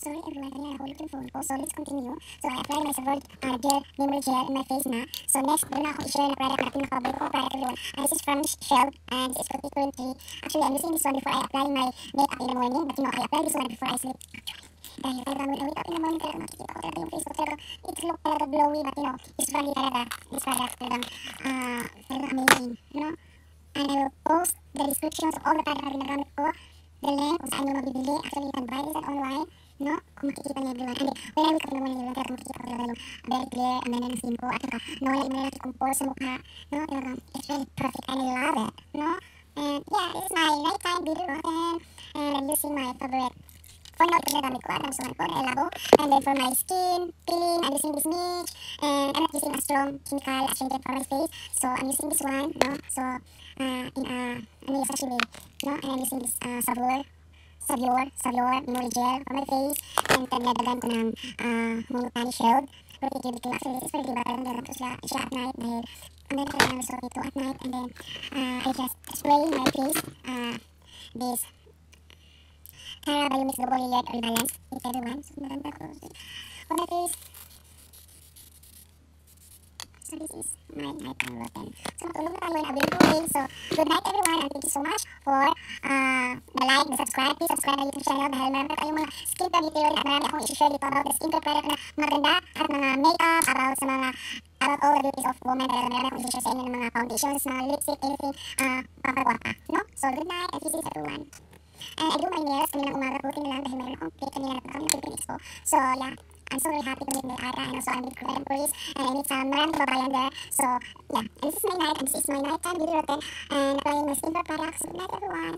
Sorry everyone, kanina nahulog yung phone ko. So let's continue. So I applied my Savor Gel Memory Gel in my face na. So next, doon na akong i-share na product na pinaka-cover ko product everyone. And this is from Shell and this is for T23. Actually, I'm using this one before I apply my makeup in the morning. But you know, I apply this one before I sleep. Dahil talaga when I wake up in the morning talaga makikita ko talaga yung face ko. Talaga, it look talaga glowy but you know, usually talaga, this product talagang amazing. You know? And I will post the descriptions of all the product na ginagamit ko. The link kung saan nyo mabibili. Actually, you can buy this online. No? Kung makikita niya everyone. And then, when I wake up in the morning, everyone, talagang makikita ko talaga yung very clear, ang ganda ng skin ko. At saka, nawala yung mga kong pores sa mukha. No? Talagang, it's really perfect and I love it. No? And yeah, this is my nighttime beauty routine. And I'm using my favorite for now, ito ginagamit ko. At nagustuhan ko, Labo. And then for my skin, peeling, I'm using this Mitch. And I'm not using a strong chemical astringent for my face. So, I'm using this one. No? So, in a sachet. No? And I'm using this Savor Memory Gel for my face. And then nadagan ko ng Multani Shield. Actually, this is pretty diba? Talagang gagawin ko siya at night dahil ang ganda talaga ng result nito at night. And then I just spray my face this Cara Biomix Double Layered or Balance with everyone. So maganda ko for my face. So this is my nighttime routine. So matulog na tayo in a beautiful way. So good night everyone and thank you so much for the like, the subscribe. Please subscribe na YouTube channel dahil meron tayong mga skincare detail at marami akong i-share dito about the skincare product na maganda at mga makeup, about all the beauties of women. Talaga marami akong i-share sa inyo ng mga foundations, mga lipstick, anything pampagwapa. No? So good night and kisses everyone. And I do my nails kaninang umaga, buti na lang dahil meron akong cake kanina na kami ng Philippine Expo. So yeah, I'm so very happy to meet Mayara and also I'm with Korean Tourist and I meet some maraming kababayan there. So yeah, and this is my night and this is my nighttime beauty routine and applying my skincare products. Good night everyone.